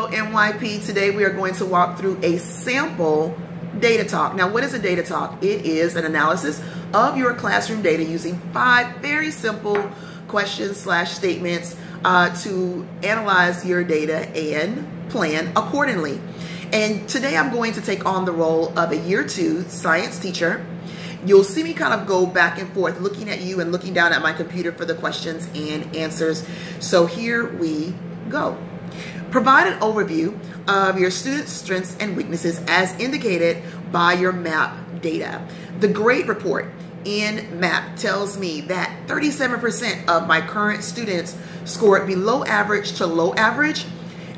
Hello MYP. Today we are going to walk through a sample data talk. Now, what is a data talk? It is an analysis of your classroom data using 5 very simple questions / statements to analyze your data and plan accordingly. And today I'm going to take on the role of a year 2 science teacher. You'll see me kind of go back and forth looking at you and looking down at my computer for the questions and answers. So here we go. Provide an overview of your students' strengths and weaknesses as indicated by your MAP data. The grade report in MAP tells me that 37% of my current students scored below average to low average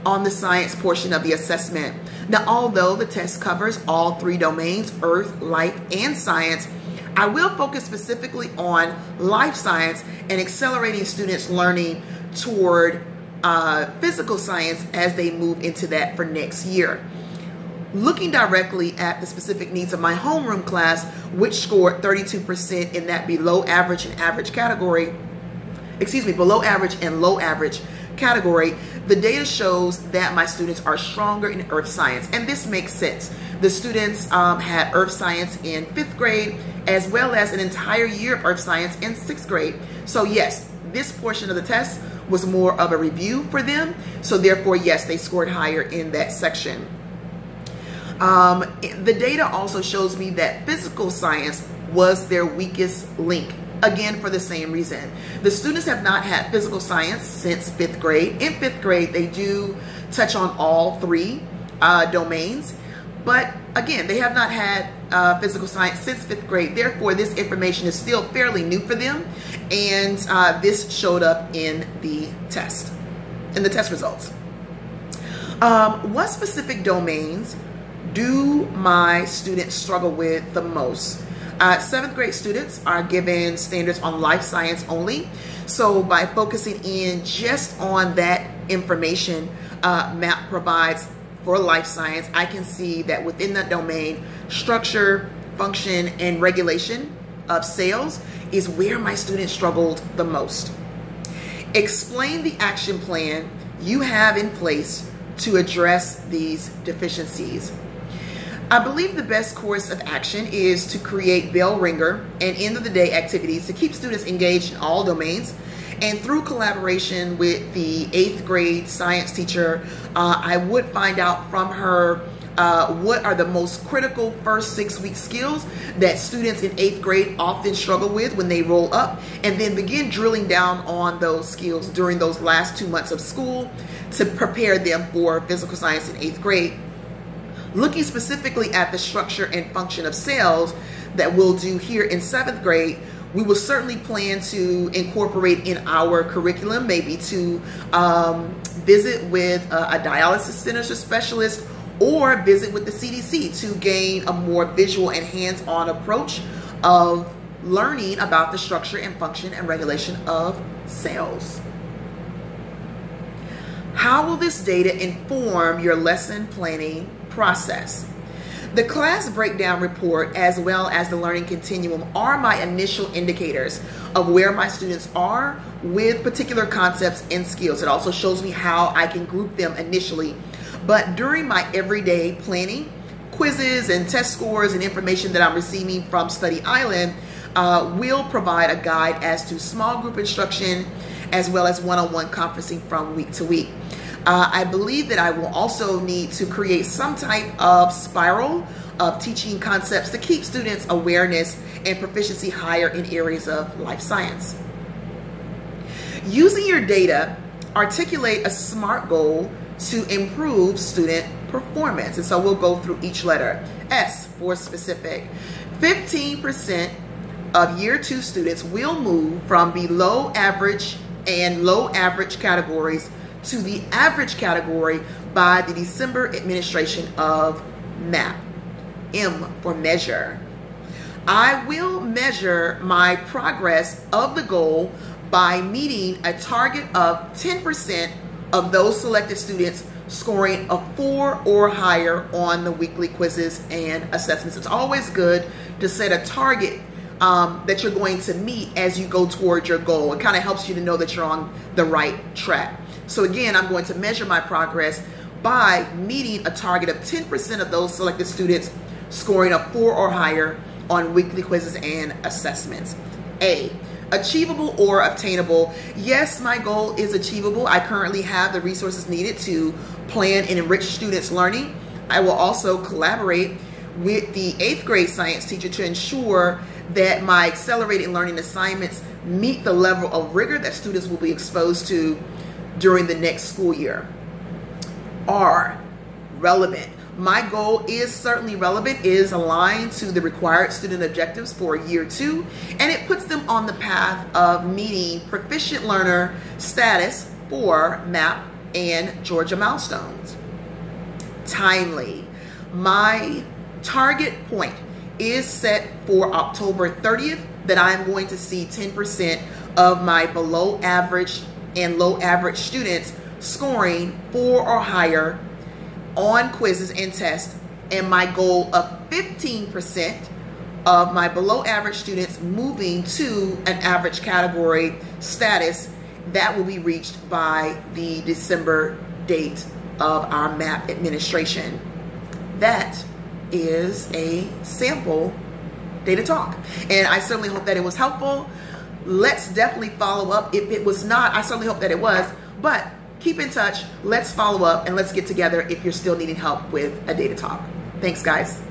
on the science portion of the assessment. Now, although the test covers all 3 domains, earth, life, and science, I will focus specifically on life science and accelerating students' learning toward physical science as they move into that for next year. Looking directly at the specific needs of my homeroom class, which scored 32% in that below average and average category, below average and low average category, the data shows that my students are stronger in earth science, and this makes sense. The students had earth science in 5th grade as well as an entire year of earth science in 6th grade. So yes, this portion of the test was more of a review for them, so therefore yes, they scored higher in that section. The data also shows me that physical science was their weakest link. Again, for the same reason. The students have not had physical science since 5th grade. In 5th grade, they do touch on all 3 domains, but again, they have not had physical science since 5th grade. Therefore, this information is still fairly new for them, and this showed up in the test, results. What specific domains do my students struggle with the most? 7th grade students are given standards on life science only. So by focusing in just on that information MAP provides for life science, I can see that within that domain, structure, function, and regulation of cells is where my students struggled the most. Explain the action plan you have in place to address these deficiencies. I believe the best course of action is to create bell ringer and end of the day activities to keep students engaged in all domains. And through collaboration with the 8th grade science teacher, I would find out from her what are the most critical first 6-week skills that students in 8th grade often struggle with when they roll up, and then begin drilling down on those skills during those last 2 months of school to prepare them for physical science in 8th grade. Looking specifically at the structure and function of cells that we'll do here in 7th grade, we will certainly plan to incorporate in our curriculum, maybe to visit with a dialysis center specialist or visit with the CDC to gain a more visual and hands-on approach of learning about the structure and function and regulation of cells. How will this data inform your lesson planning process? The class breakdown report as well as the learning continuum are my initial indicators of where my students are with particular concepts and skills. It also shows me how I can group them initially. But during my everyday planning, quizzes and test scores and information that I'm receiving from Study Island will provide a guide as to small group instruction as well as one-on-one conferencing from week to week. I believe that I will also need to create some type of spiral of teaching concepts to keep students' awareness and proficiency higher in areas of life science. Using your data, articulate a SMART goal to improve student performance. And so we'll go through each letter. S for specific. 15% of year 2 students will move from below average and low average categories to the average category by the December administration of MAP. M for measure. I will measure my progress of the goal by meeting a target of 10% of those selected students scoring a 4 or higher on the weekly quizzes and assessments. It's always good to set a target that you're going to meet as you go towards your goal. It kind of helps you to know that you're on the right track. So again, I'm going to measure my progress by meeting a target of 10% of those selected students scoring a 4 or higher on weekly quizzes and assessments. A, achievable or obtainable. Yes, my goal is achievable. I currently have the resources needed to plan and enrich students' learning. I will also collaborate with the 8th grade science teacher to ensure that my accelerated learning assignments meet the level of rigor that students will be exposed to during the next school year. R, relevant. My goal is certainly relevant, is aligned to the required student objectives for year 2, and it puts them on the path of meeting proficient learner status for MYP and Georgia milestones. Timely. My target point is set for October 30th, that I'm going to see 10% of my below average and low average students scoring 4 or higher on quizzes and tests, and my goal of 15% of my below average students moving to an average category status. That will be reached by the December date of our MYP administration. That is a sample data talk, and I certainly hope that it was helpful. Let's definitely follow up. If it was not, I certainly hope that it was, but keep in touch. Let's follow up and let's get together if you're still needing help with a data talk. Thanks, guys.